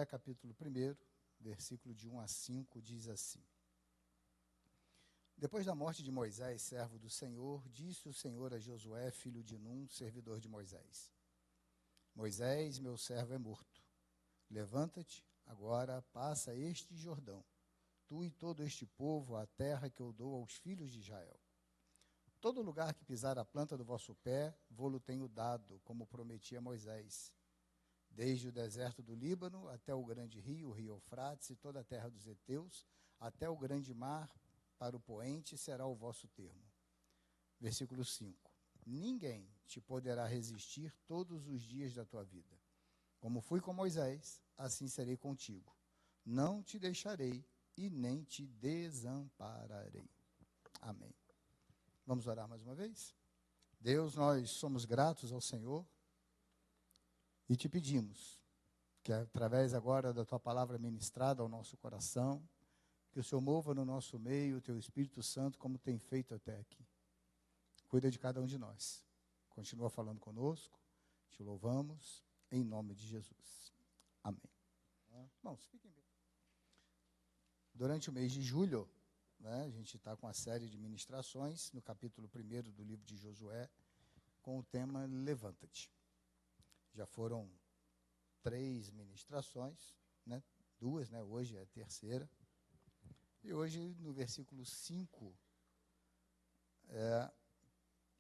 Josué, capítulo 1, versículo de 1 a 5, diz assim: Depois da morte de Moisés, servo do Senhor, disse o Senhor a Josué, filho de Num, servidor de Moisés: Moisés, meu servo, é morto. Levanta-te, agora passa este Jordão, tu e todo este povo, a terra que eu dou aos filhos de Israel. Todo lugar que pisar a planta do vosso pé, vô-lo tenho dado, como prometi a Moisés. Desde o deserto do Líbano até o grande rio, o rio Eufrates, e toda a terra dos heteus, até o grande mar, para o poente será o vosso termo. Versículo 5. Ninguém te poderá resistir todos os dias da tua vida. Como fui com Moisés, assim serei contigo. Não te deixarei e nem te desampararei. Amém. Vamos orar mais uma vez? Deus, nós somos gratos ao Senhor e te pedimos que, através agora da tua palavra ministrada ao nosso coração, que o Senhor mova no nosso meio o teu Espírito Santo como tem feito até aqui. Cuida de cada um de nós. Continua falando conosco, te louvamos, em nome de Jesus. Amém. Irmãos, fiquem bem. Durante o mês de julho, a gente está com a série de ministrações no capítulo 1 do livro de Josué, com o tema Levanta-te. Já foram 3 ministrações, 2, hoje é a terceira. E hoje, no versículo 5,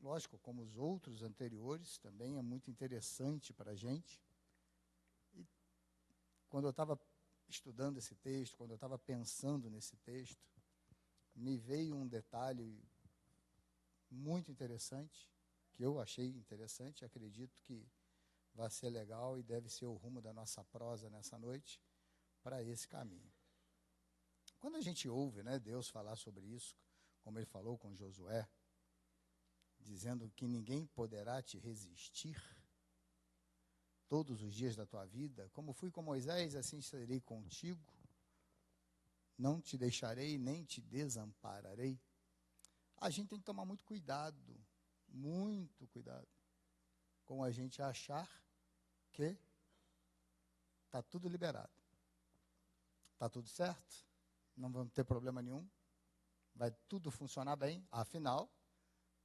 lógico, como os outros anteriores, também é muito interessante para a gente. E quando eu estava estudando esse texto, quando eu estava pensando nesse texto, me veio um detalhe muito interessante, que eu achei interessante, acredito que vai ser legal e deve ser o rumo da nossa prosa nessa noite, para esse caminho. Quando a gente ouve, Deus falar sobre isso, como ele falou com Josué, dizendo que ninguém poderá te resistir todos os dias da tua vida, como fui com Moisés, assim serei contigo, não te deixarei nem te desampararei. A gente tem que tomar muito cuidado, com a gente achar que está tudo liberado. Está tudo certo, não vamos ter problema nenhum, vai tudo funcionar bem, afinal,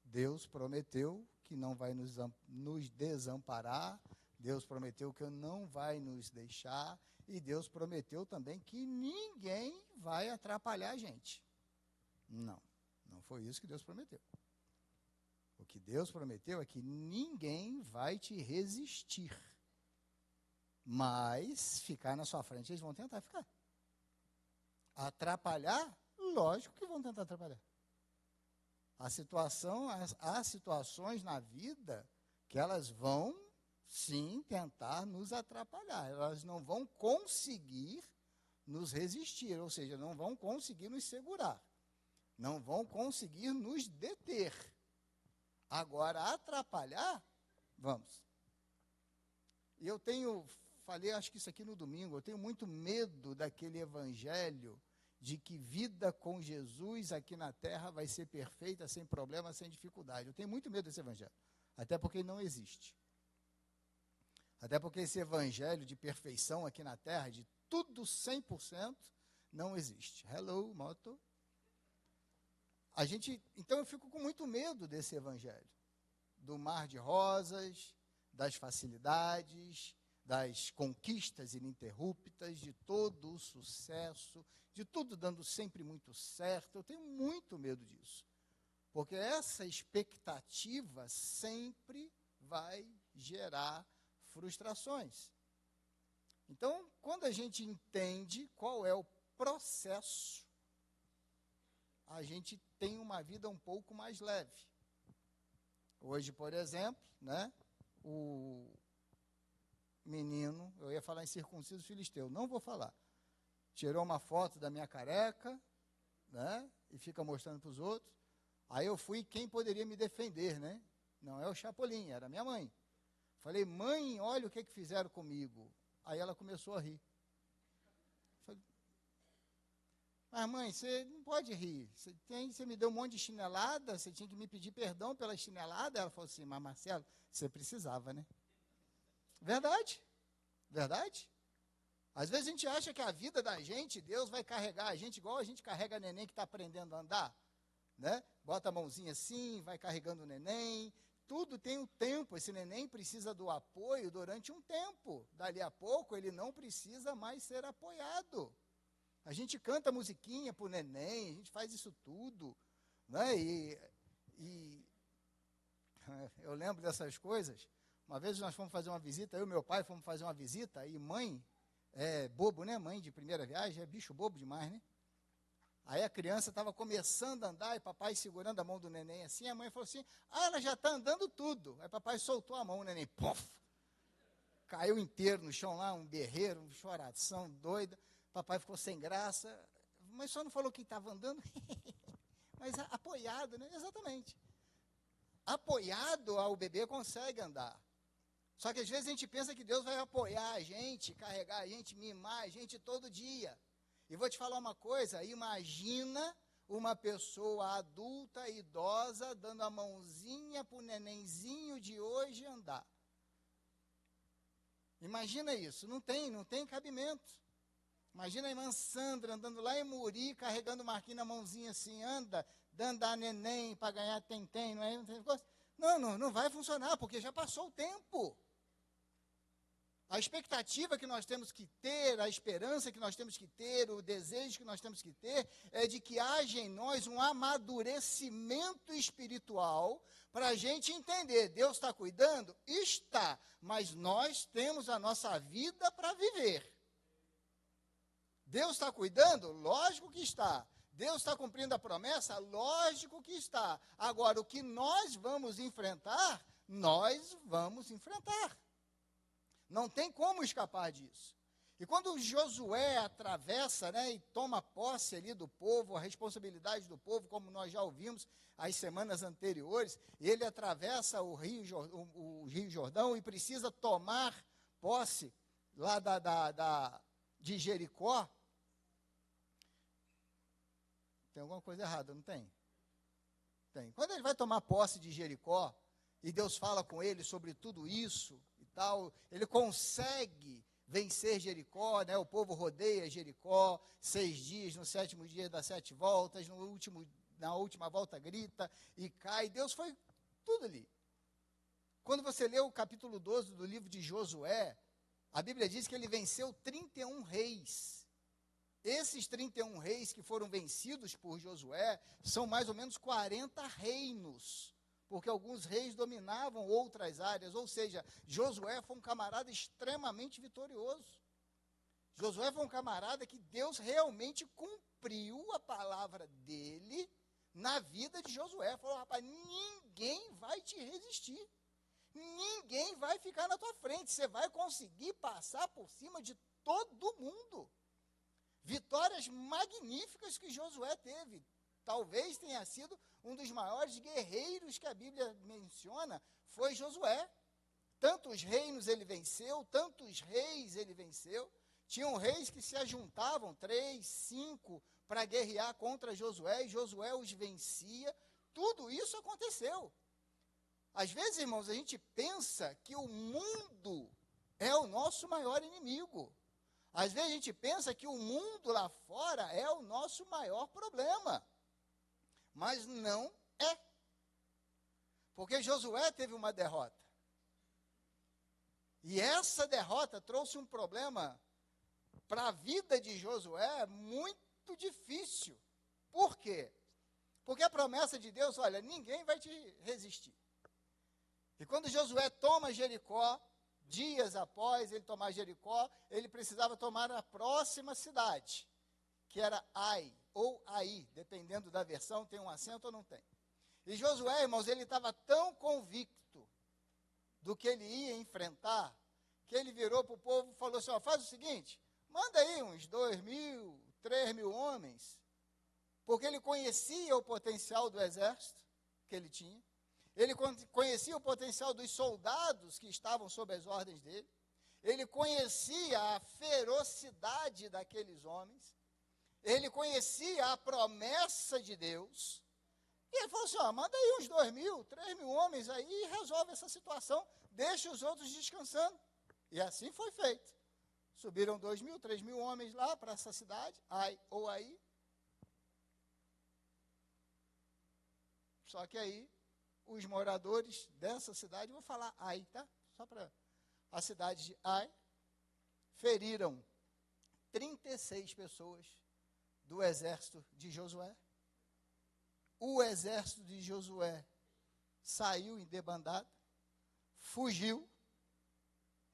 Deus prometeu que não vai nos desamparar, Deus prometeu que não vai nos deixar, e Deus prometeu também que ninguém vai atrapalhar a gente. Não foi isso que Deus prometeu. O que Deus prometeu é que ninguém vai te resistir, mas ficar na sua frente, eles vão tentar ficar. Atrapalhar? Lógico que vão tentar atrapalhar. Há situações na vida que elas vão, sim, tentar nos atrapalhar. Elas não vão conseguir nos resistir, ou seja, não vão conseguir nos segurar. Não vão conseguir nos deter. Agora, atrapalhar, vamos. E eu falei, acho que isso aqui no domingo, eu tenho muito medo daquele evangelho de que vida com Jesus aqui na terra vai ser perfeita, sem problema, sem dificuldade. Eu tenho muito medo desse evangelho, até porque ele não existe. Até porque esse evangelho de perfeição aqui na terra, de tudo 100%, não existe. Hello, moto. Então eu fico com muito medo desse evangelho, do mar de rosas, das facilidades, das conquistas ininterruptas, de todo o sucesso, de tudo dando sempre muito certo. Eu tenho muito medo disso, porque essa expectativa sempre vai gerar frustrações. Então, quando a gente entende qual é o processo, a gente tem uma vida um pouco mais leve. Hoje, por exemplo, o menino, eu ia falar em circunciso filisteu, não vou falar, tirou uma foto da minha careca, e fica mostrando para os outros. Aí eu fui quem poderia me defender, Não é o Chapolin, era minha mãe. Falei, mãe, olha o que fizeram comigo. Aí ela começou a rir. Falei, mas mãe, você não pode rir, você me deu um monte de chinelada, você tinha que me pedir perdão pela chinelada. Ela falou assim, mas Marcelo, você precisava, Verdade. Às vezes a gente acha que a vida da gente, Deus vai carregar a gente igual a gente carrega neném que está aprendendo a andar, né? Bota a mãozinha assim, vai carregando o neném. Tudo tem um tempo. Esse neném precisa do apoio durante um tempo. Dali a pouco ele não precisa mais ser apoiado. A gente canta musiquinha para o neném, a gente faz isso tudo, né? E eu lembro dessas coisas. Uma vez nós fomos fazer uma visita, eu e meu pai fomos fazer uma visita, e mãe, bobo, né? Mãe de primeira viagem, é bicho bobo demais, né? Aí a criança estava começando a andar, e papai segurando a mão do neném assim, a mãe falou assim, ela já está andando tudo. Aí papai soltou a mão, o neném, pof, caiu inteiro no chão lá, um berreiro, um choração doida. Papai ficou sem graça, mas só não falou que estava andando, mas apoiado, né? Exatamente. Apoiado, o bebê consegue andar. Só que às vezes a gente pensa que Deus vai apoiar a gente, carregar a gente, mimar a gente todo dia. E vou te falar uma coisa, imagina uma pessoa adulta, idosa, dando a mãozinha para o nenenzinho de hoje andar. Imagina isso, não tem cabimento. Imagina a irmã Sandra andando lá em Muri, carregando o Marquinhos na mãozinha assim, anda, dando a neném para ganhar tem-tem, não é? Não vai funcionar, porque já passou o tempo. A expectativa que nós temos que ter, a esperança que nós temos que ter, o desejo que nós temos que ter, é de que haja em nós um amadurecimento espiritual para a gente entender, Deus está cuidando? Está, mas nós temos a nossa vida para viver. Deus está cuidando? Lógico que está. Deus está cumprindo a promessa? Lógico que está. Agora, o que nós vamos enfrentar, nós vamos enfrentar. Não tem como escapar disso. E quando Josué atravessa, né, e toma posse ali do povo, a responsabilidade do povo, como nós já ouvimos as semanas anteriores, ele atravessa o Rio Jordão e precisa tomar posse lá de Jericó. Tem alguma coisa errada, não tem? Tem. Quando ele vai tomar posse de Jericó, e Deus fala com ele sobre tudo isso e tal, ele consegue vencer Jericó, né? O povo rodeia Jericó, 6 dias, no 7º dia dá 7 voltas, na última volta grita e cai. Deus foi tudo ali. Quando você lê o capítulo 12 do livro de Josué, a Bíblia diz que ele venceu 31 reis. Esses 31 reis que foram vencidos por Josué são mais ou menos 40 reinos, porque alguns reis dominavam outras áreas, ou seja, Josué foi um camarada extremamente vitorioso. Josué foi um camarada que Deus realmente cumpriu a palavra dele na vida de Josué. Falou, rapaz, ninguém vai te resistir, ninguém vai ficar na tua frente, você vai conseguir passar por cima de todo mundo. Vitórias magníficas que Josué teve. Talvez tenha sido um dos maiores guerreiros que a Bíblia menciona, foi Josué. Tantos reinos ele venceu, tantos reis ele venceu. Tinham reis que se ajuntavam, 3, 5, para guerrear contra Josué, e Josué os vencia. Tudo isso aconteceu. Às vezes, irmãos, a gente pensa que o mundo é o nosso maior inimigo. Às vezes a gente pensa que o mundo lá fora é o nosso maior problema. Mas não é. Porque Josué teve uma derrota. E essa derrota trouxe um problema para a vida de Josué muito difícil. Por quê? Porque a promessa de Deus, olha, ninguém vai te resistir. E quando Josué toma Jericó, dias após ele tomar Jericó, ele precisava tomar a próxima cidade, que era Ai, ou Aí, dependendo da versão, tem um acento ou não tem. E Josué, irmãos, ele estava tão convicto do que ele ia enfrentar, que ele virou para o povo e falou assim, ó, faz o seguinte, manda aí uns 2.000, 3.000 homens, porque ele conhecia o potencial do exército que ele tinha, ele conhecia o potencial dos soldados que estavam sob as ordens dele, ele conhecia a ferocidade daqueles homens, ele conhecia a promessa de Deus, e ele falou assim, ó, manda aí uns 2.000, 3.000 homens aí e resolve essa situação, deixa os outros descansando. E assim foi feito. Subiram 2.000, 3.000 homens lá para essa cidade, Ai ou Aí. Só que aí, os moradores dessa cidade, vou falar Ai, tá? Só para a cidade de Ai, feriram 36 pessoas do exército de Josué. O exército de Josué saiu em debandada, fugiu,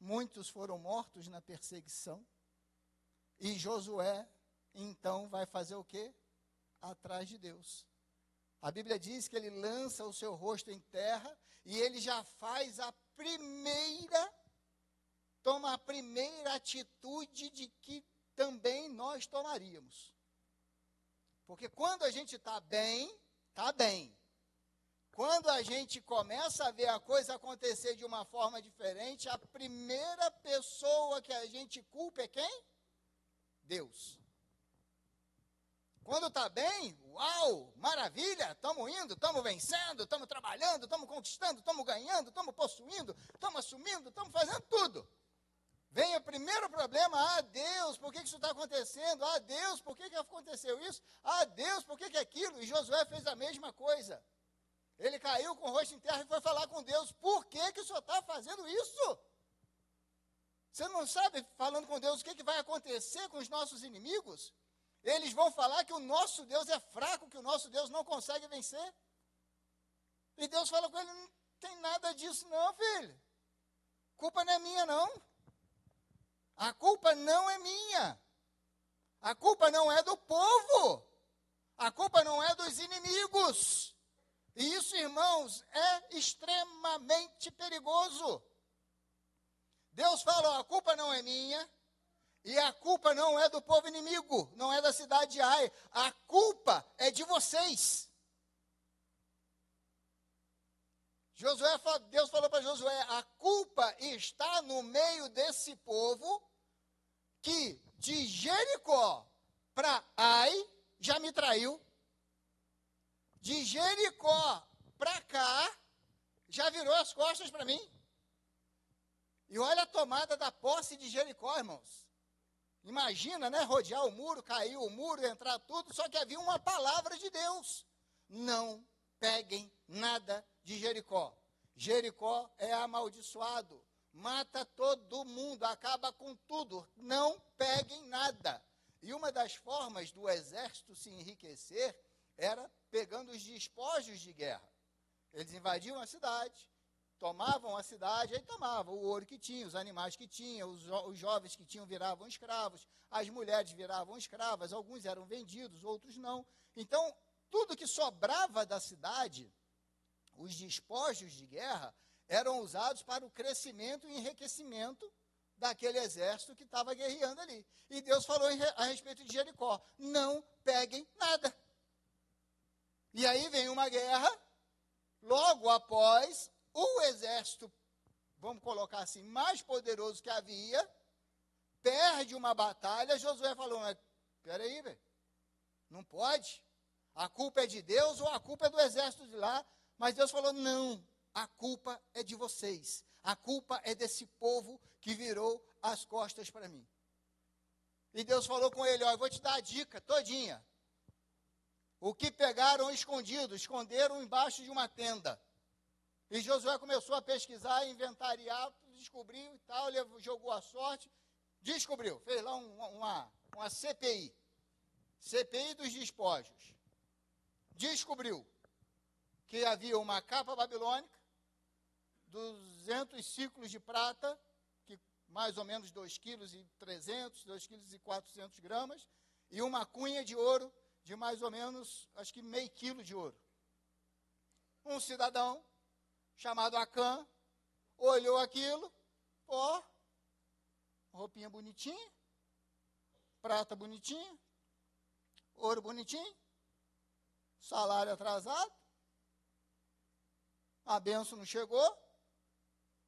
muitos foram mortos na perseguição, e Josué, então, vai fazer o quê? Atrás de Deus. A Bíblia diz que ele lança o seu rosto em terra, e ele já faz toma a primeira atitude de que também nós tomaríamos. Porque quando a gente está bem, está bem. Quando a gente começa a ver a coisa acontecer de uma forma diferente, a primeira pessoa que a gente culpa é quem? Deus. Quando está bem, uau, maravilha, estamos indo, estamos vencendo, estamos trabalhando, estamos conquistando, estamos ganhando, estamos possuindo, estamos assumindo, estamos fazendo tudo. Vem o primeiro problema, Deus, por que isso está acontecendo? Deus, por que aconteceu isso? Deus, por que aquilo? E Josué fez a mesma coisa. Ele caiu com o rosto em terra e foi falar com Deus, por que o senhor está fazendo isso? Você não sabe, falando com Deus, o que vai acontecer com os nossos inimigos? Eles vão falar que o nosso Deus é fraco, que o nosso Deus não consegue vencer. E Deus fala com ele, não tem nada disso não, filho. Culpa não é minha, não. A culpa não é minha. A culpa não é do povo. A culpa não é dos inimigos. E isso, irmãos, é extremamente perigoso. Deus fala, a culpa não é minha, e a culpa não é do povo inimigo, não é da cidade de Ai. A culpa é de vocês. Deus falou para Josué, a culpa está no meio desse povo que de Jericó para Ai já me traiu. De Jericó para cá, já virou as costas para mim. E olha a tomada da posse de Jericó, irmãos. Imagina, né, rodear o muro, cair o muro, entrar tudo, só que havia uma palavra de Deus. Não peguem nada de Jericó. Jericó é amaldiçoado, mata todo mundo, acaba com tudo. Não peguem nada. E uma das formas do exército se enriquecer era pegando os despojos de guerra. Eles invadiam a cidade, tomavam a cidade, aí tomavam o ouro que tinha, os animais que tinham, os jovens que tinham viravam escravos, as mulheres viravam escravas, alguns eram vendidos, outros não. Então, tudo que sobrava da cidade, os despojos de guerra, eram usados para o crescimento e enriquecimento daquele exército que estava guerreando ali. E Deus falou a respeito de Jericó, não peguem nada. E aí vem uma guerra, logo após, o exército, vamos colocar assim, mais poderoso que havia, perde uma batalha. Josué falou, mas peraí, velho, não pode, a culpa é de Deus ou a culpa é do exército de lá? Mas Deus falou, não, a culpa é de vocês, a culpa é desse povo que virou as costas para mim. E Deus falou com ele, eu vou te dar a dica todinha. O que pegaram escondido, esconderam embaixo de uma tenda. E Josué começou a pesquisar, inventariar, descobriu e tal, jogou a sorte, descobriu, fez lá uma CPI. CPI dos despojos. Descobriu que havia uma capa babilônica, 200 ciclos de prata, que mais ou menos 2,3 kg, 2,4 kg, e uma cunha de ouro de mais ou menos, acho que meio quilo de ouro. Um cidadão, chamado Acã, olhou aquilo, roupinha bonitinha, prata bonitinha, ouro bonitinho, salário atrasado, a benção não chegou,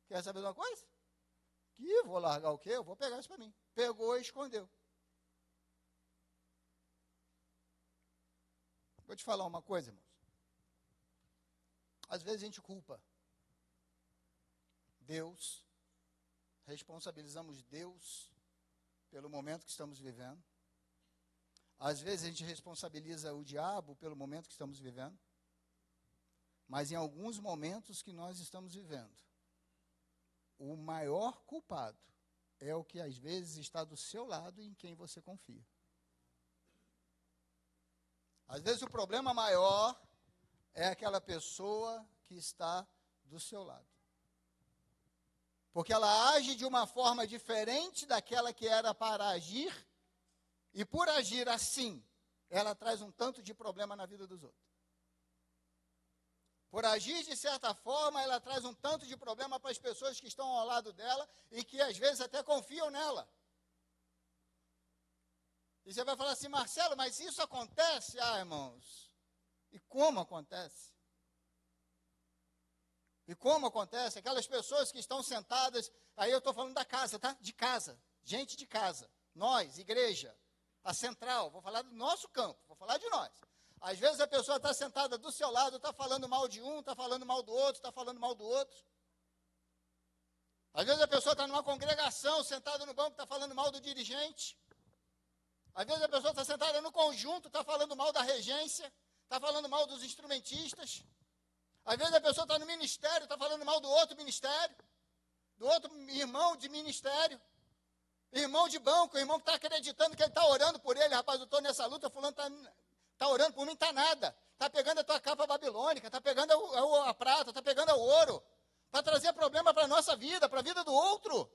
quer saber de uma coisa? Que vou largar o quê? Eu vou pegar isso para mim. Pegou e escondeu. Vou te falar uma coisa, irmãos. Às vezes a gente culpa Deus, responsabilizamos Deus pelo momento que estamos vivendo. Às vezes a gente responsabiliza o diabo pelo momento que estamos vivendo. Mas em alguns momentos que nós estamos vivendo, o maior culpado é o que às vezes está do seu lado e em quem você confia. Às vezes o problema maior é aquela pessoa que está do seu lado. Porque ela age de uma forma diferente daquela que era para agir, e por agir assim, ela traz um tanto de problema na vida dos outros. Por agir de certa forma, ela traz um tanto de problema para as pessoas que estão ao lado dela e que às vezes até confiam nela. E você vai falar assim, Marcelo, mas isso acontece? Ah, irmãos, e como acontece? E como acontece? Aquelas pessoas que estão sentadas, aí eu estou falando da casa, tá? De casa, gente de casa, nós, igreja, a central, vou falar do nosso campo, vou falar de nós. Às vezes a pessoa está sentada do seu lado, está falando mal de um, está falando mal do outro, está falando mal do outro. Às vezes a pessoa está numa congregação, sentada no banco, está falando mal do dirigente. Às vezes a pessoa está sentada no conjunto, está falando mal da regência, está falando mal dos instrumentistas. Às vezes a pessoa está no ministério, está falando mal do outro ministério, do outro irmão de ministério, irmão de banco, irmão que está acreditando que ele está orando por ele. Rapaz, eu estou nessa luta, fulano está orando por mim, está nada. Está pegando a tua capa babilônica, está pegando a prata, está pegando o ouro, para trazer problema para a nossa vida, para a vida do outro.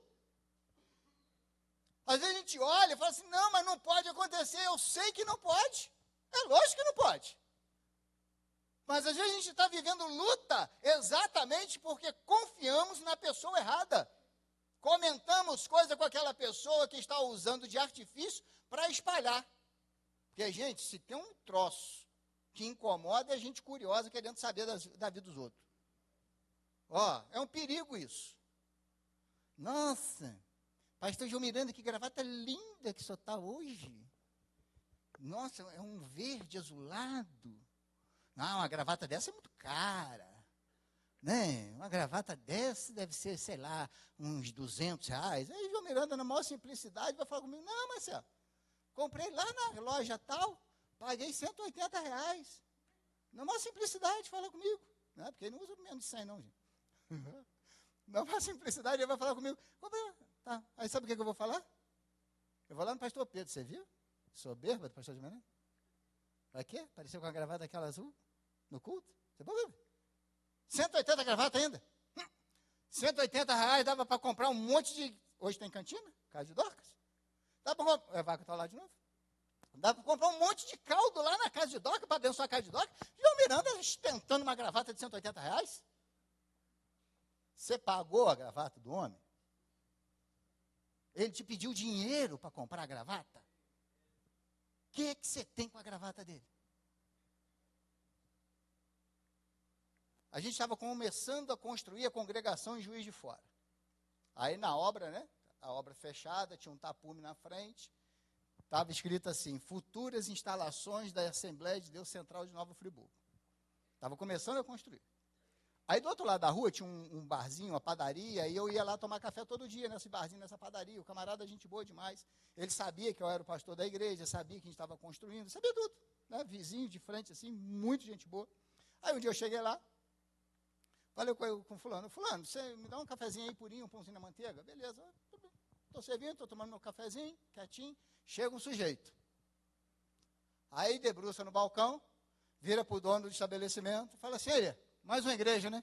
Às vezes a gente olha e fala assim, não, mas não pode acontecer, eu sei que não pode. É lógico que não pode. Mas às vezes a gente está vivendo luta exatamente porque confiamos na pessoa errada. Comentamos coisa com aquela pessoa que está usando de artifício para espalhar. Porque, gente, se tem um troço que incomoda, é gente curiosa querendo saber da vida dos outros. Ó, é um perigo isso. Nossa, pastor João Miranda, que gravata linda que o senhor está hoje. Nossa, é um verde azulado. Não, uma gravata dessa é muito cara, né? Uma gravata dessa deve ser, sei lá, uns R$200. Aí João Miranda, na maior simplicidade, vai falar comigo, não, Marcelo, comprei lá na loja tal, paguei R$180. Na maior simplicidade, fala comigo. Não, porque ele não usa menos de 100 não, gente. Na maior simplicidade, ele vai falar comigo, comprei, tá. Aí sabe o que eu vou falar? Eu vou lá no pastor Pedro, você viu? Soberba do pastor de Miranda. Para quê? Apareceu com a gravata aquela azul no culto. Você pode ver. 180 gravata ainda. R$180 dava para comprar um monte de... Hoje tem cantina, casa de Dorcas. Dá para comprar... A vaca está lá de novo. Dá para comprar um monte de caldo lá na casa de Dorcas, para abençoar a casa de Dorcas. João Miranda ostentando uma gravata de R$180. Você pagou a gravata do homem? Ele te pediu dinheiro para comprar a gravata? O que você tem com a gravata dele? A gente estava começando a construir a congregação em Juiz de Fora. Aí na obra, né? A obra fechada, tinha um tapume na frente. Estava escrito assim, futuras instalações da Assembleia de Deus Central de Nova Friburgo. Estava começando a construir. Aí do outro lado da rua tinha um barzinho, uma padaria, e eu ia lá tomar café todo dia nesse barzinho, nessa padaria. O camarada, gente boa demais. Ele sabia que eu era o pastor da igreja, sabia que a gente estava construindo, sabia tudo. Né? Vizinho de frente, assim, muito gente boa. Aí um dia eu cheguei lá, falei com fulano, você me dá um cafezinho aí purinho, um pãozinho na manteiga? Beleza, estou servindo, estou tomando meu cafezinho, quietinho, chega um sujeito. Aí debruça no balcão, vira para o dono do estabelecimento, fala assim, olha, mais uma igreja, né?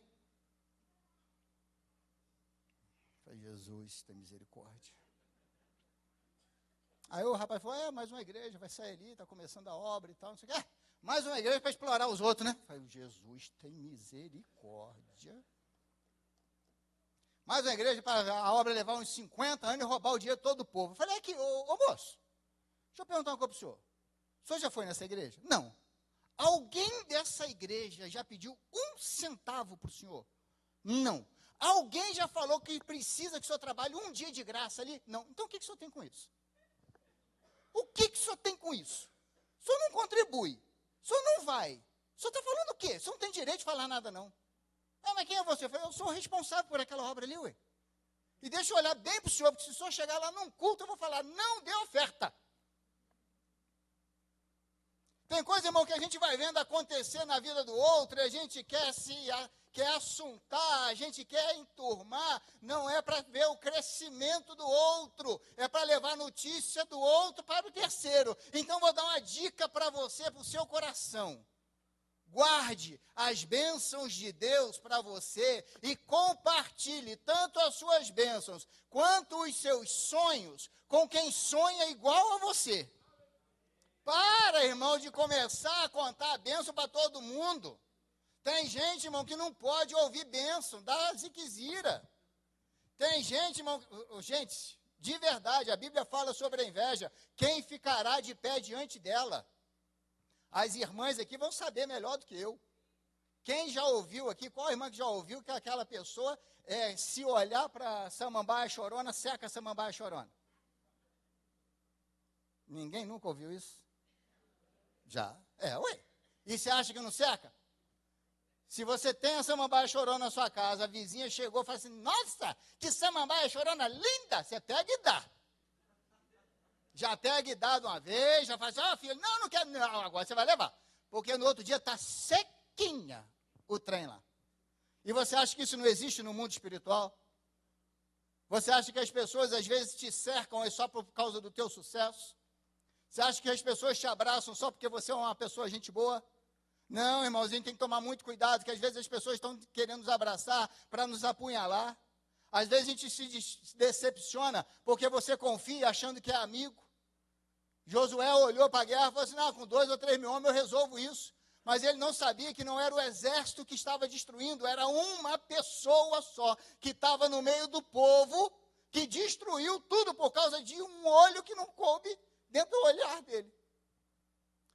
Falei, Jesus, tem misericórdia. Aí o rapaz falou, mais uma igreja, vai sair ali, está começando a obra e tal, não sei o quê. Mais uma igreja para explorar os outros, né? Falei, Jesus, tem misericórdia. Mais uma igreja para a obra levar uns 50 anos e roubar o dinheiro todo do povo. Falei, aqui, ô moço, deixa eu perguntar uma coisa para o senhor. O senhor já foi nessa igreja? Não. Alguém dessa igreja já pediu 1 centavo para o senhor? Não. Alguém já falou que precisa que o senhor trabalhe um dia de graça ali? Não. Então o que o senhor tem com isso? O que o senhor tem com isso? O senhor não contribui. O senhor não vai. O senhor está falando o quê? O senhor não tem direito de falar nada, não. Mas quem é você? Eu falei, eu sou o responsável por aquela obra ali, ué. E deixa eu olhar bem para o senhor, porque se o senhor chegar lá num culto, eu vou falar, não dê oferta. Tem coisa, irmão, que a gente vai vendo acontecer na vida do outro, e a gente quer assuntar, a gente quer enturmar, não é para ver o crescimento do outro, é para levar notícia do outro para o terceiro. Então, vou dar uma dica para você, para o seu coração. Guarde as bênçãos de Deus para você e compartilhe tanto as suas bênçãos quanto os seus sonhos com quem sonha igual a você. Para, irmão, de começar a contar a bênção para todo mundo. Tem gente, irmão, que não pode ouvir bênção, dá ziquezira. Tem gente, irmão, gente, de verdade, a Bíblia fala sobre a inveja. Quem ficará de pé diante dela? As irmãs aqui vão saber melhor do que eu. Quem já ouviu aqui, qual irmã que já ouviu que aquela pessoa, se olhar para a samambaia chorona, seca a samambaia chorona? Ninguém nunca ouviu isso? Já? Ué. E você acha que não seca? Se você tem a samambaia chorona na sua casa, a vizinha chegou e falou assim, nossa, que samambaia chorona linda, você pega e dá. Já pega e dá de uma vez, já faz assim, filho, não quero, não, agora você vai levar. Porque no outro dia está sequinha o trem lá. E você acha que isso não existe no mundo espiritual? Você acha que as pessoas às vezes te cercam só por causa do teu sucesso? Você acha que as pessoas te abraçam só porque você é uma pessoa gente boa? Não, irmãozinho, tem que tomar muito cuidado, que às vezes as pessoas estão querendo nos abraçar para nos apunhalar. Às vezes a gente se decepciona porque você confia achando que é amigo. Josué olhou para a guerra e falou assim, não, com 2 ou 3 mil homens eu resolvo isso. Mas ele não sabia que não era o exército que estava destruindo, era uma pessoa só, que estava no meio do povo, que destruiu tudo por causa de um olho que não coube dentro do olhar dele.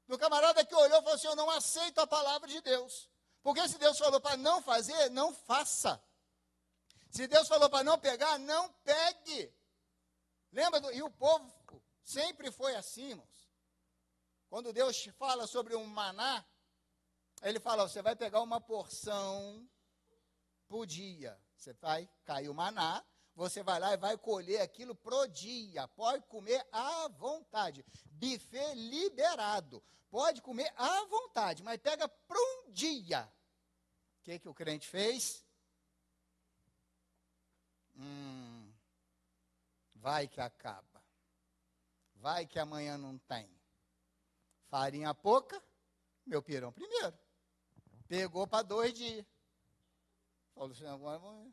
O camarada que olhou falou assim, eu não aceito a palavra de Deus. Porque se Deus falou para não fazer, não faça. Se Deus falou para não pegar, não pegue. Lembra? E o povo sempre foi assim, irmãos. Quando Deus fala sobre um maná, ele fala, você vai pegar uma porção por dia. Você vai cair o maná, você vai lá e vai colher aquilo pro dia. Pode comer à vontade. Buffet liberado. Pode comer à vontade, mas pega para um dia. O que o crente fez? Vai que acaba. Vai que amanhã não tem. Farinha pouca, meu pirão primeiro. Pegou para 2 dias. Falou assim, agora vamos.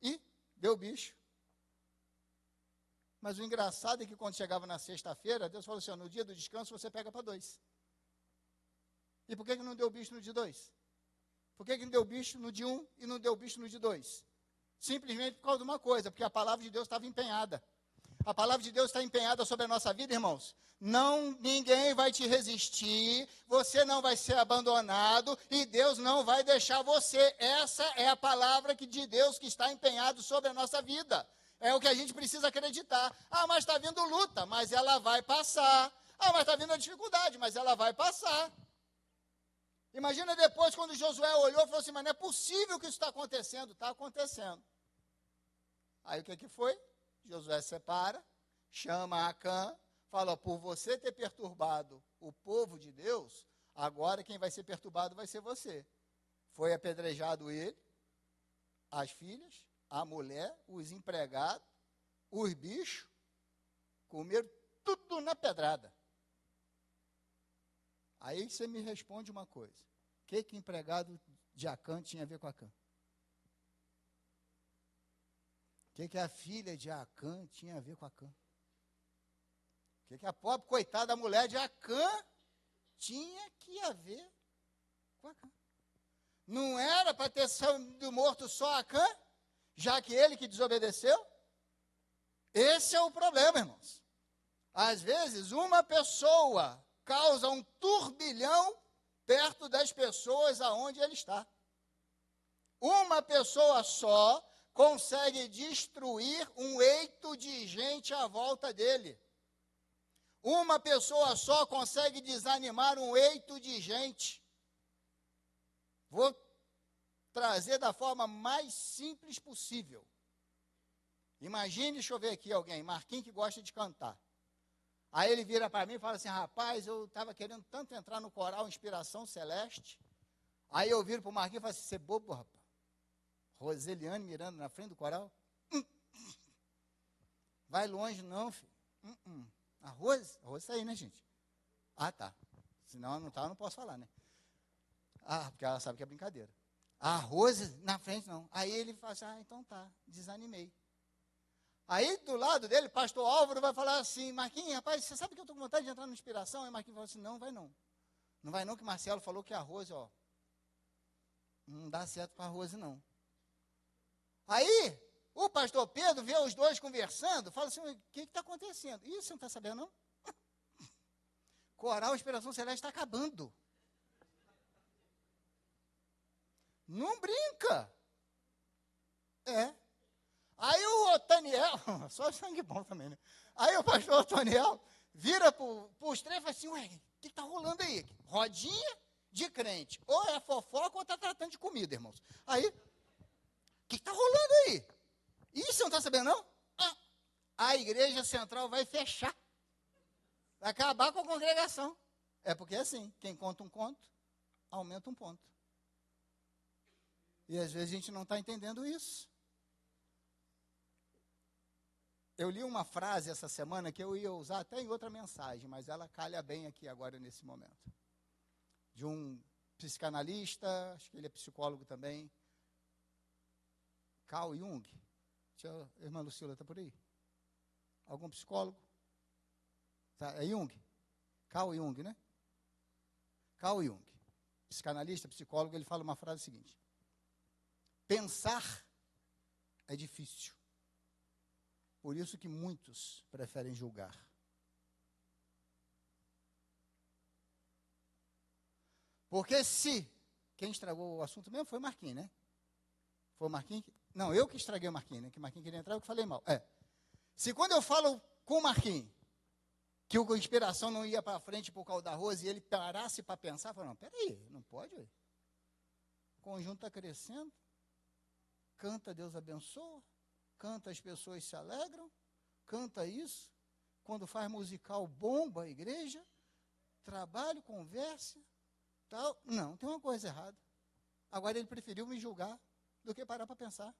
E deu bicho. Mas o engraçado é que quando chegava na sexta-feira, Deus falou assim, no dia do descanso você pega para 2. E por que não deu bicho no dia 2? Por que não deu bicho no dia 1 e não deu bicho no dia 2? Simplesmente por causa de uma coisa, porque a palavra de Deus estava empenhada. A palavra de Deus está empenhada sobre a nossa vida, irmãos. Ninguém vai te resistir, você não vai ser abandonado e Deus não vai deixar você. Essa é a palavra de Deus que está empenhado sobre a nossa vida. É o que a gente precisa acreditar. Mas está vindo luta, mas ela vai passar. Mas está vindo a dificuldade, mas ela vai passar. Imagina depois quando Josué olhou e falou assim, mas não é possível que isso está acontecendo. Está acontecendo. Aí o que foi? Josué separa, chama Acã, fala, por você ter perturbado o povo de Deus, agora quem vai ser perturbado vai ser você. Foi apedrejado ele, as filhas, a mulher, os empregados, os bichos, comeram tudo na pedrada. Aí você me responde uma coisa, o que empregado de Acã tinha a ver com Acã? O que a filha de Acã tinha a ver com Acã? O que a pobre coitada da mulher de Acã tinha que a ver com Acã? Não era para ter sido morto só Acã, já que ele que desobedeceu? Esse é o problema, irmãos. Às vezes, uma pessoa causa um turbilhão perto das pessoas aonde ele está. Uma pessoa só consegue destruir um eito de gente à volta dele. Uma pessoa só consegue desanimar um eito de gente. Vou trazer da forma mais simples possível. Imagine, deixa eu ver aqui alguém, Marquinhos que gosta de cantar. Aí ele vira para mim e fala assim, rapaz, eu estava querendo tanto entrar no coral Inspiração Celeste. Aí eu viro para o Marquinhos e falo assim, você é bobo, rapaz. Roseliane Miranda na frente do coral? Vai longe não, filho. Arroz tá aí, né, gente? Ah, tá. Senão não tá, eu não posso falar, né? Ah, porque ela sabe que é brincadeira. Arroz na frente não. Aí ele fala assim, então tá, desanimei. Aí do lado dele, pastor Álvaro vai falar assim, Marquinhos, rapaz, você sabe que eu estou com vontade de entrar na Inspiração? Aí Marquinhos fala assim, não, vai não. Não vai não, que Marcelo falou que arroz, ó, não dá certo para arroz não. Aí, o pastor Pedro vê os dois conversando, fala assim, o que está acontecendo? Isso você não está sabendo não? Coral Inspiração Celeste está acabando. Não brinca. É. Aí o Otaniel, só sangue bom também, né? Aí o pastor Otaniel vira para os três e fala assim, ué, o que está rolando aí? Rodinha de crente. Ou é fofoca ou está tratando de comida, irmãos. Aí, o que está rolando aí? Isso você não está sabendo, não? A igreja central vai fechar. Vai acabar com a congregação. É porque é assim, quem conta um conto, aumenta um ponto. E às vezes a gente não está entendendo isso. Eu li uma frase essa semana que eu ia usar até em outra mensagem, mas ela calha bem aqui agora nesse momento. De um psicanalista, acho que ele é psicólogo também, Carl Jung. A irmã Lucila está por aí? Algum psicólogo? Tá, é Jung? Carl Jung, né? Carl Jung, psicanalista, psicólogo, ele fala uma frase seguinte: pensar é difícil. Por isso que muitos preferem julgar. Porque se, quem estragou o assunto mesmo foi o Marquinhos, né? Foi o Marquinhos? Não, eu que estraguei o Marquinhos, né? Que o Marquinhos queria entrar, eu que falei mal. Se quando eu falo com o Marquinhos, que a inspiração não ia para frente por causa da Rose, e ele parasse para pensar, eu falo, não, peraí, não pode, ué. O conjunto está crescendo, canta, Deus abençoa, canta, as pessoas se alegram, canta isso, quando faz musical bomba a igreja, trabalho, conversa, tal. Não, tem uma coisa errada. Agora ele preferiu me julgar do que parar para pensar.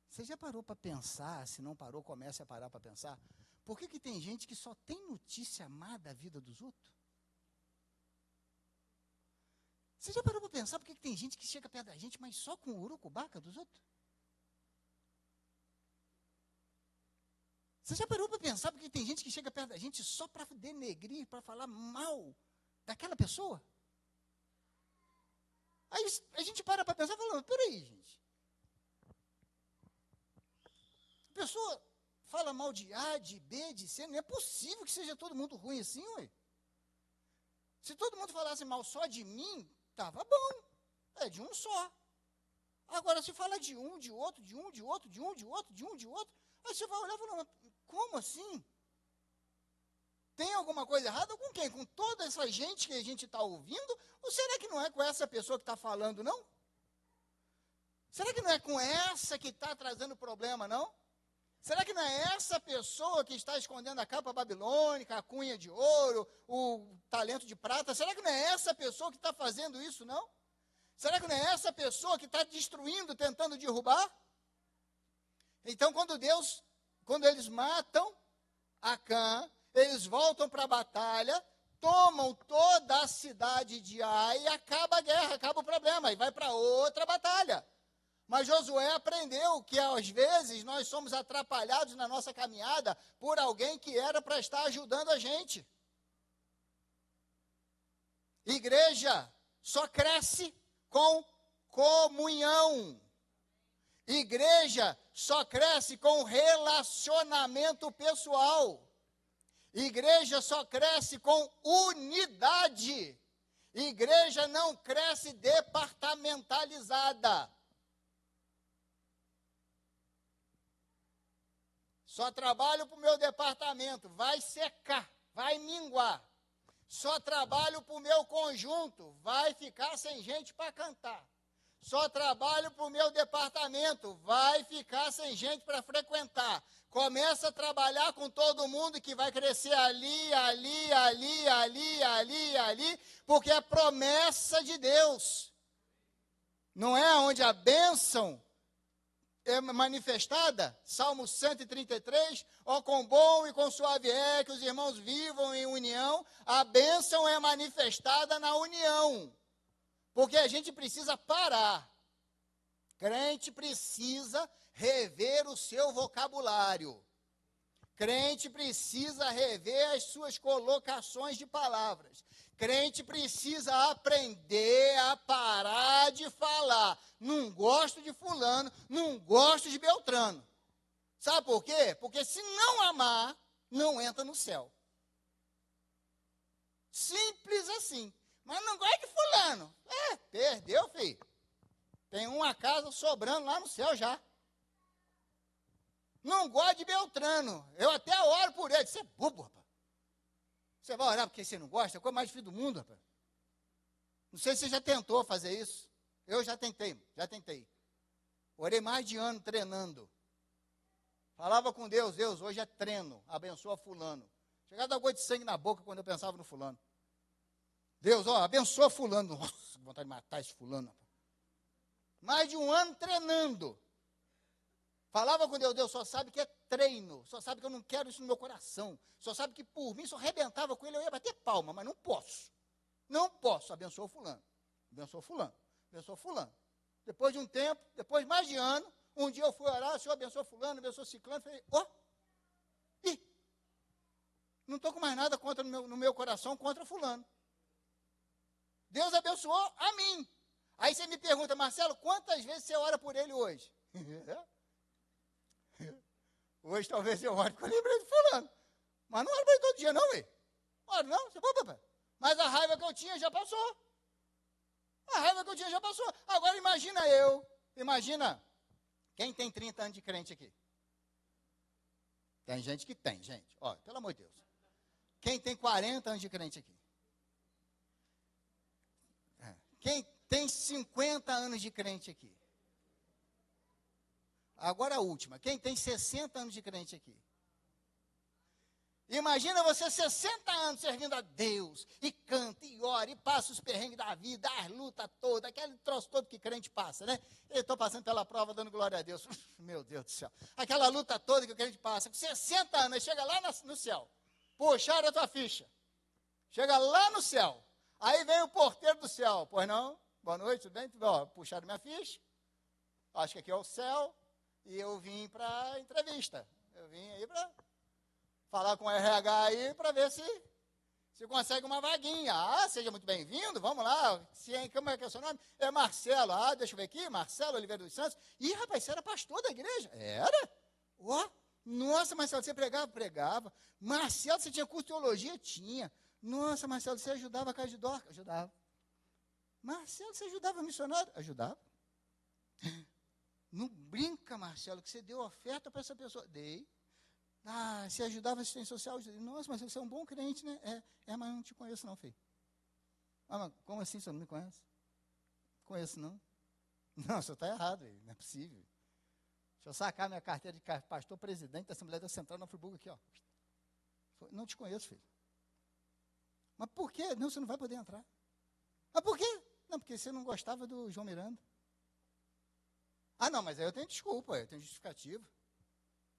Você já parou para pensar? Se não parou, comece a parar para pensar. Por que tem gente que só tem notícia má da vida dos outros? Você já parou para pensar por que tem gente que chega perto da gente, mas só com o urucubaca dos outros? Você já parou para pensar por que tem gente que chega perto da gente só para denegrir, para falar mal daquela pessoa? Aí a gente para pensar e fala, peraí, gente. A pessoa fala mal de A, de B, de C, não é possível que seja todo mundo ruim assim, ué. Se todo mundo falasse mal só de mim, estava bom. É de um só. Agora, se fala de um, de outro, de um, de outro, de um, de outro, de um, de outro, aí você vai olhar e falar, como assim? Tem alguma coisa errada com quem? Com toda essa gente que a gente está ouvindo? Ou será que não é com essa pessoa que está falando, não? Será que não é com essa que está trazendo problema, não? Será que não é essa pessoa que está escondendo a capa babilônica, a cunha de ouro, o talento de prata? Será que não é essa pessoa que está fazendo isso, não? Será que não é essa pessoa que está destruindo, tentando derrubar? Então, quando eles matam Acã, eles voltam para a batalha, tomam toda a cidade de Ai e acaba a guerra, acaba o problema, e vai para outra batalha. Mas Josué aprendeu que, às vezes, nós somos atrapalhados na nossa caminhada por alguém que era para estar ajudando a gente. Igreja só cresce com comunhão. Igreja só cresce com relacionamento pessoal. Igreja só cresce com unidade. Igreja não cresce departamentalizada. Só trabalho para o meu departamento, vai secar, vai minguar. Só trabalho para o meu conjunto, vai ficar sem gente para cantar. Só trabalho para o meu departamento. Vai ficar sem gente para frequentar. Começa a trabalhar com todo mundo que vai crescer ali, porque é promessa de Deus. Não é onde a bênção é manifestada? Salmo 133, ó, quão bom e quão suave é que os irmãos vivam em união. A bênção é manifestada na união, porque a gente precisa parar. Crente precisa rever o seu vocabulário. Crente precisa rever as suas colocações de palavras. Crente precisa aprender a parar de falar. Não gosto de fulano, não gosto de Beltrano. Sabe por quê? Porque se não amar, não entra no céu. Simples assim. Mas não gosto de fulano. Perdeu, filho. Tem uma casa sobrando lá no céu já. Não gosto de Beltrano. Eu até oro por ele. Você é bobo, rapaz. Você vai orar porque você não gosta? É a coisa mais difícil do mundo, rapaz. Não sei se você já tentou fazer isso. Eu já tentei. Orei mais de ano treinando. Falava com Deus, Deus, hoje é treino. Abençoa fulano. Chegava a dar gota de sangue na boca quando eu pensava no fulano. Deus, ó, abençoa fulano. Nossa, que vontade de matar esse fulano, rapaz. Mais de um ano treinando. Falava com Deus, Deus só sabe que é treino, só sabe que eu não quero isso no meu coração, só sabe que por mim, se eu arrebentava com ele, eu ia bater palma, mas não posso. Não posso, abençoa fulano. Depois de um tempo, depois de mais de ano, um dia eu fui orar, o Senhor abençoa fulano, abençoa ciclano, falei, não estou com mais nada contra no meu coração contra fulano. Deus abençoou a mim. Aí você me pergunta, Marcelo, quantas vezes você ora por ele hoje? Hoje talvez eu ore porque eu lembrei de fulano. Mas não oro para ele todo dia, não, ué. Oro não, você pode, papai. Mas a raiva que eu tinha já passou. Agora imagina quem tem 30 anos de crente aqui. Tem gente que tem, gente. Ó, pelo amor de Deus. Quem tem 40 anos de crente aqui? Quem tem 50 anos de crente aqui? Agora a última. Quem tem 60 anos de crente aqui? Imagina você 60 anos servindo a Deus, e canta, e ora, e passa os perrengues da vida, as lutas todas, aquele troço todo que crente passa, né? Eu estou passando pela prova, dando glória a Deus. Meu Deus do céu. Aquela luta toda que o crente passa, com 60 anos, chega lá no céu. Puxaram a tua ficha. Chega lá no céu. Aí vem o porteiro do céu. Pois não? Boa noite, tudo bem? Ó, puxaram minha ficha. Acho que aqui é o céu. E eu vim para a entrevista. Eu vim aí para falar com o RH aí para ver se consegue uma vaguinha. Ah, seja muito bem-vindo, vamos lá. Como é que é o seu nome? É Marcelo. Ah, deixa eu ver aqui, Marcelo Oliveira dos Santos. Ih, rapaz, você era pastor da igreja? Era? Ó, nossa, Marcelo, você pregava? Pregava. Marcelo, você tinha curso de teologia? Tinha. Nossa, Marcelo, você ajudava a casa de Dorca? Ajudava. Marcelo, você ajudava missionário? Ajudava. Não brinca, Marcelo, que você deu oferta para essa pessoa. Dei. Ah, você ajudava a assistência social? Nossa, mas você é um bom crente, né? Mas eu não te conheço não, filho. Ah, mas como assim você não me conhece? Conheço não. Não, o senhor está errado, filho. Não é possível. Deixa eu sacar minha carteira de pastor presidente da Assembleia da Central na Friburgo aqui, ó. Não te conheço, filho. Mas por quê? Não, você não vai poder entrar. Mas por quê? Não, porque você não gostava do João Miranda. Ah, não, mas aí eu tenho desculpa, eu tenho justificativa.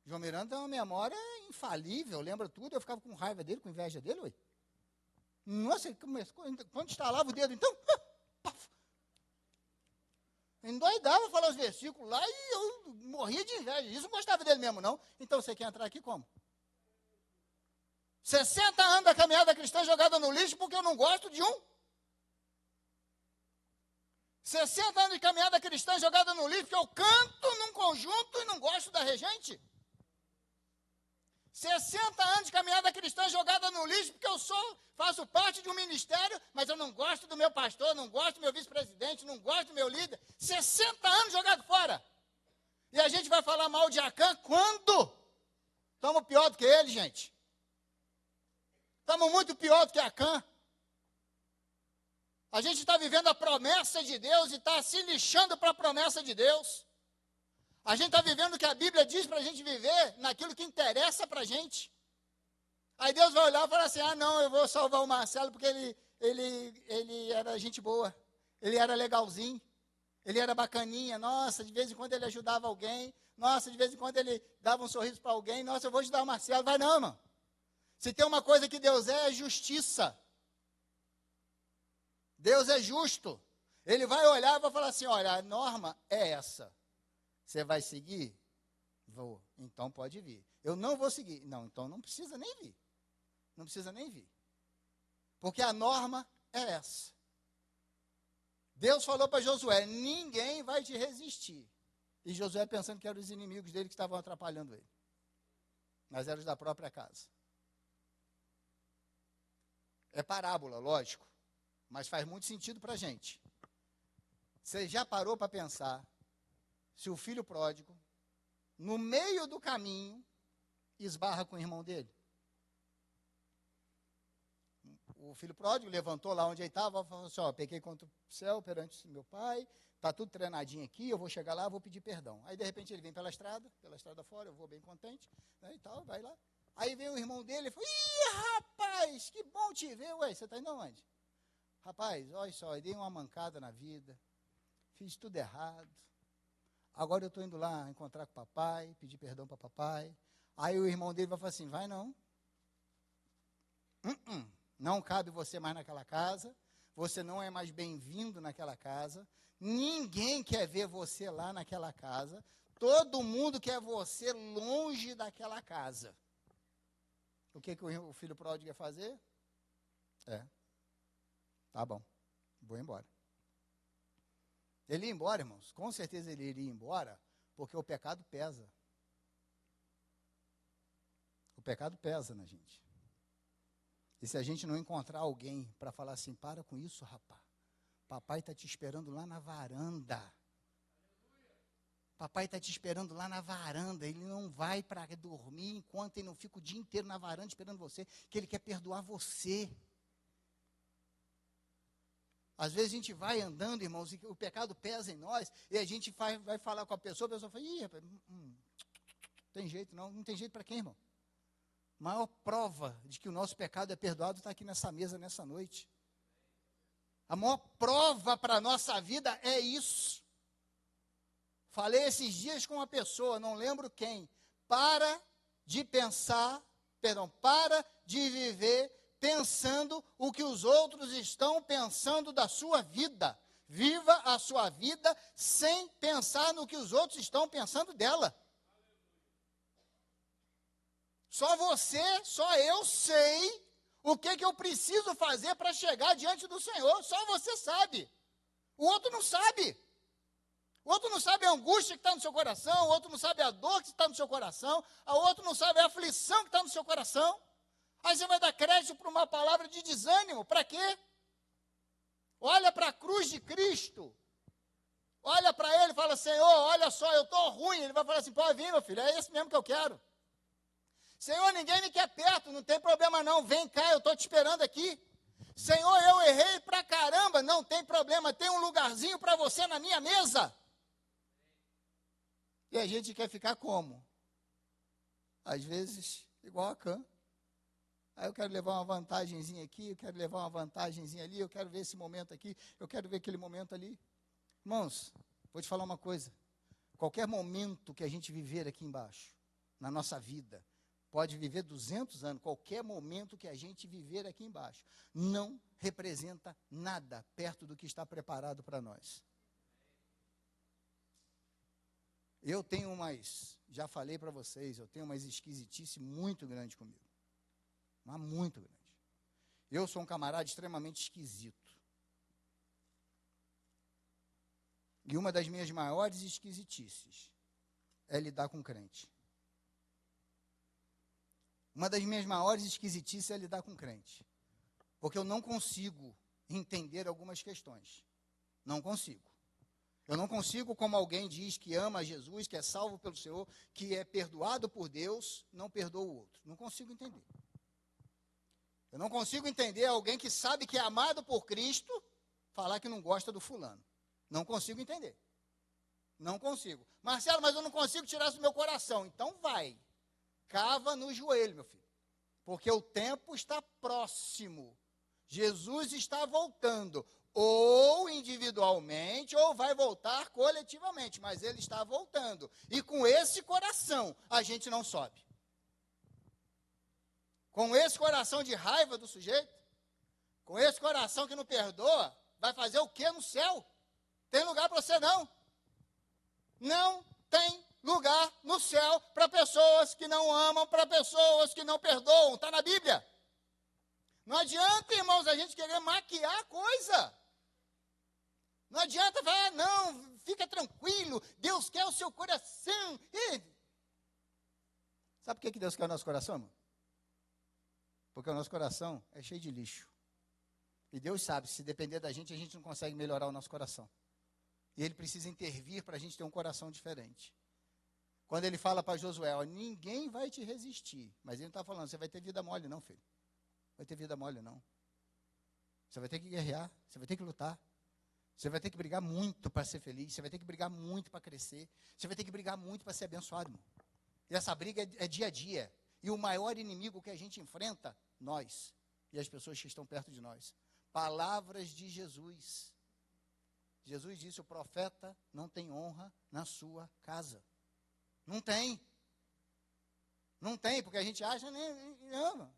João Miranda tem uma memória infalível, lembra tudo, eu ficava com raiva dele, com inveja dele, ué. Nossa, quando estalava o dedo, então, endoidava falar os versículos lá e eu morria de inveja. Isso não gostava dele mesmo, não. Então você quer entrar aqui como? 60 anos da caminhada cristã jogada no lixo porque eu não gosto de um. 60 anos de caminhada cristã jogada no lixo porque eu canto num conjunto e não gosto da regente. 60 anos de caminhada cristã jogada no lixo porque eu faço parte de um ministério, mas eu não gosto do meu pastor, não gosto do meu vice-presidente, não gosto do meu líder. 60 anos jogado fora. E a gente vai falar mal de Acã quando? Estamos pior do que ele, gente. Estamos muito pior do que Acã. A gente está vivendo a promessa de Deus e está se lixando para a promessa de Deus. A gente está vivendo o que a Bíblia diz para a gente viver, naquilo que interessa para a gente. Aí Deus vai olhar e falar assim, não, eu vou salvar o Marcelo porque ele era gente boa, ele era legalzinho, ele era bacaninha, nossa, de vez em quando ele ajudava alguém, nossa, de vez em quando ele dava um sorriso para alguém, nossa, eu vou ajudar o Marcelo. Vai não, irmão. Se tem uma coisa que Deus é justiça. Deus é justo. Ele vai olhar e vai falar assim, olha, a norma é essa. Você vai seguir? Vou. Então pode vir. Eu não vou seguir. Não, então não precisa nem vir. Não precisa nem vir. Porque a norma é essa. Deus falou para Josué, ninguém vai te resistir. E Josué pensando que eram os inimigos dele que estavam atrapalhando ele. Mas eram os da própria casa. É parábola, lógico. Mas faz muito sentido para a gente. Você já parou para pensar se o filho pródigo, no meio do caminho, esbarra com o irmão dele? O filho pródigo levantou lá onde ele estava, falou assim, pequei contra o céu perante meu pai, está tudo treinadinho aqui, eu vou chegar lá, vou pedir perdão. Aí, de repente, ele vem pela estrada fora, eu vou bem contente, né, e tal, vai lá. Aí vem o irmão dele e fala, ih, rapaz, que bom te ver, ué, você está indo aonde? Rapaz, olha só, eu dei uma mancada na vida, fiz tudo errado, agora eu estou indo lá encontrar com o papai, pedir perdão para o papai. Aí o irmão dele vai falar assim, vai não. Não cabe você mais naquela casa, você não é mais bem-vindo naquela casa, ninguém quer ver você lá naquela casa, todo mundo quer você longe daquela casa. O que o filho pródigo ia fazer? Tá bom, vou embora. Ele ia embora, irmãos, com certeza ele iria embora, porque o pecado pesa. O pecado pesa na gente. E se a gente não encontrar alguém para falar assim, para com isso, rapaz. Papai está te esperando lá na varanda. Papai está te esperando lá na varanda. Ele não vai para dormir enquanto ele não fica o dia inteiro na varanda esperando você, que ele quer perdoar você. Às vezes a gente vai andando, irmãos, e o pecado pesa em nós, e a gente vai falar com a pessoa fala, ih, rapaz, tem jeito não. Não tem jeito para quem, irmão? A maior prova de que o nosso pecado é perdoado está aqui nessa mesa, nessa noite. A maior prova para a nossa vida é isso. Falei esses dias com uma pessoa, não lembro quem, para de viver pensando o que os outros estão pensando da sua vida. Viva a sua vida sem pensar no que os outros estão pensando dela. Só você, só eu sei o que eu preciso fazer para chegar diante do Senhor. Só você sabe. O outro não sabe. O outro não sabe a angústia que está no seu coração, o outro não sabe a dor que está no seu coração, o outro não sabe a aflição que está no seu coração. Aí você vai dar crédito para uma palavra de desânimo. Para quê? Olha para a cruz de Cristo. Olha para ele e fala, Senhor, olha só, eu estou ruim. Ele vai falar assim, pode vir, meu filho, é esse mesmo que eu quero. Senhor, ninguém me quer perto, não tem problema não, vem cá, eu estou te esperando aqui. Senhor, eu errei pra caramba, não tem problema, tem um lugarzinho para você na minha mesa. E a gente quer ficar como? Às vezes, igual a Cã. Aí eu quero levar uma vantagenzinha aqui, eu quero levar uma vantagenzinha ali, eu quero ver esse momento aqui, eu quero ver aquele momento ali. Irmãos, vou te falar uma coisa. Qualquer momento que a gente viver aqui embaixo, na nossa vida, pode viver 200 anos, qualquer momento que a gente viver aqui embaixo, não representa nada perto do que está preparado para nós. Eu tenho já falei para vocês, eu tenho umas esquisitice muito grande comigo. Mas muito grande. Eu sou um camarada extremamente esquisito. E uma das minhas maiores esquisitices é lidar com crente. Uma das minhas maiores esquisitices é lidar com crente. Porque eu não consigo entender algumas questões. Não consigo. Eu não consigo, como alguém diz que ama Jesus, que é salvo pelo Senhor, que é perdoado por Deus, não perdoa o outro. Não consigo entender. Eu não consigo entender alguém que sabe que é amado por Cristo, falar que não gosta do fulano. Não consigo entender. Não consigo. Marcelo, mas eu não consigo tirar isso do meu coração. Então vai. Cava no joelho, meu filho. Porque o tempo está próximo. Jesus está voltando. Ou individualmente, ou vai voltar coletivamente. Mas ele está voltando. E com esse coração, a gente não sobe. Com esse coração de raiva do sujeito, com esse coração que não perdoa, vai fazer o quê no céu? Tem lugar para você não. Não tem lugar no céu para pessoas que não amam, para pessoas que não perdoam. Está na Bíblia. Não adianta, irmãos, a gente querer maquiar a coisa. Não adianta falar, não, fica tranquilo, Deus quer o seu coração. Sabe por que Deus quer o nosso coração, irmão? Porque o nosso coração é cheio de lixo. E Deus sabe, se depender da gente, a gente não consegue melhorar o nosso coração. E Ele precisa intervir para a gente ter um coração diferente. Quando Ele fala para Josué, ó, ninguém vai te resistir. Mas Ele não está falando, você vai ter vida mole não, filho. Vai ter vida mole não. Você vai ter que guerrear, você vai ter que lutar. Você vai ter que brigar muito para ser feliz. Você vai ter que brigar muito para crescer. Você vai ter que brigar muito para ser abençoado, irmão. E essa briga é dia a dia. E o maior inimigo que a gente enfrenta, nós. E as pessoas que estão perto de nós. Palavras de Jesus. Jesus disse, o profeta não tem honra na sua casa. Não tem. Não tem, porque a gente acha, nem ama.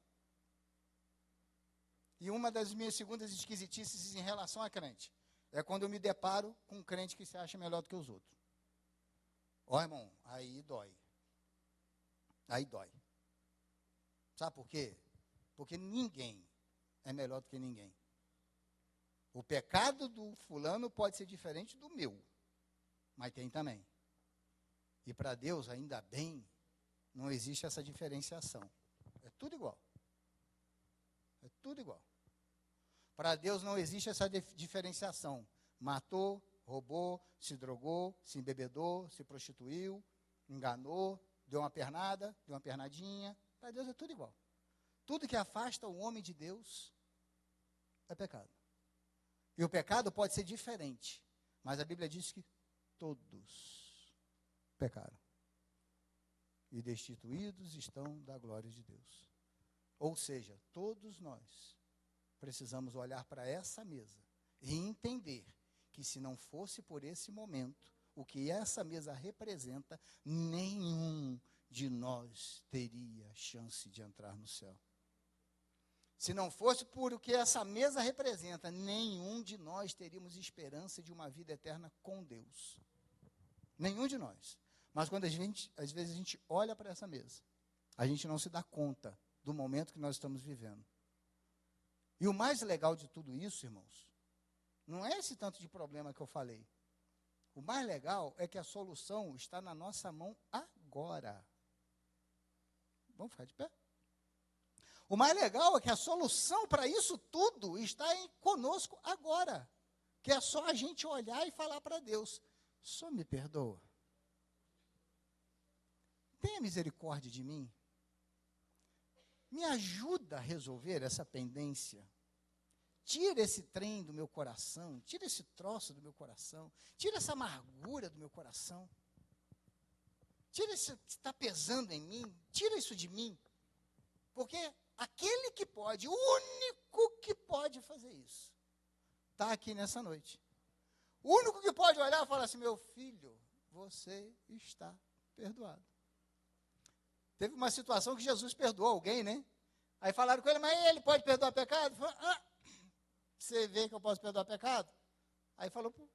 E uma das minhas segundas esquisitices em relação a crente, é quando eu me deparo com um crente que se acha melhor do que os outros. Ó, irmão, aí dói. Aí dói. Sabe por quê? Porque ninguém é melhor do que ninguém. O pecado do fulano pode ser diferente do meu, mas tem também. E para Deus, ainda bem, não existe essa diferenciação. É tudo igual. É tudo igual. Para Deus não existe essa diferenciação. Matou, roubou, se drogou, se embebedou, se prostituiu, enganou, deu uma pernada, deu uma pernadinha. Para Deus é tudo igual. Tudo que afasta o homem de Deus é pecado. E o pecado pode ser diferente, mas a Bíblia diz que todos pecaram. E destituídos estão da glória de Deus. Ou seja, todos nós precisamos olhar para essa mesa e entender que se não fosse por esse momento, o que essa mesa representa, nenhum de nós teria chance de entrar no céu. Se não fosse por o que essa mesa representa, nenhum de nós teríamos esperança de uma vida eterna com Deus. Nenhum de nós. Mas quando às vezes a gente olha para essa mesa, a gente não se dá conta do momento que nós estamos vivendo. E o mais legal de tudo isso, irmãos, não é esse tanto de problema que eu falei. O mais legal é que a solução está na nossa mão agora. Vamos ficar de pé? O mais legal é que a solução para isso tudo está conosco agora. Que é só a gente olhar e falar para Deus, só me perdoa. Tenha misericórdia de mim. Me ajuda a resolver essa pendência. Tira esse trem do meu coração, tira esse troço do meu coração, tira essa amargura do meu coração. Tira isso que está pesando em mim, tira isso de mim. Porque aquele que pode, o único que pode fazer isso, está aqui nessa noite. O único que pode olhar e falar assim, meu filho, você está perdoado. Teve uma situação que Jesus perdoou alguém, né? Aí falaram com ele, mas ele pode perdoar pecado? Falou, você vê que eu posso perdoar pecado? Aí falou para o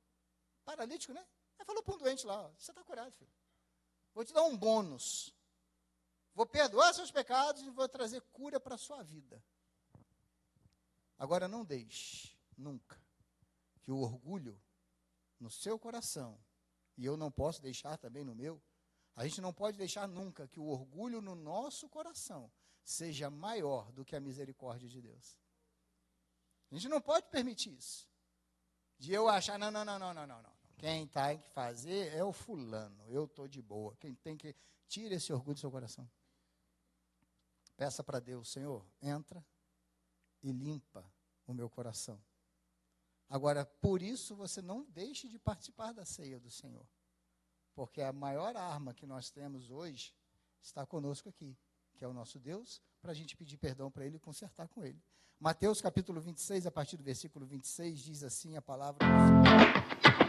paralítico, né? Aí falou para um doente lá, ó, você está curado, filho. Vou te dar um bônus. Vou perdoar seus pecados e vou trazer cura para a sua vida. Agora não deixe, nunca, que o orgulho no seu coração, e eu não posso deixar também no meu, a gente não pode deixar nunca que o orgulho no nosso coração seja maior do que a misericórdia de Deus. A gente não pode permitir isso. De eu achar, não. Quem tem que fazer é o fulano, eu estou de boa. Quem tem que... Tira esse orgulho do seu coração. Peça para Deus, Senhor, entra e limpa o meu coração. Agora, por isso, você não deixe de participar da ceia do Senhor. Porque a maior arma que nós temos hoje está conosco aqui, que é o nosso Deus, para a gente pedir perdão para Ele e consertar com Ele. Mateus capítulo 26, a partir do versículo 26, diz assim a palavra do Senhor.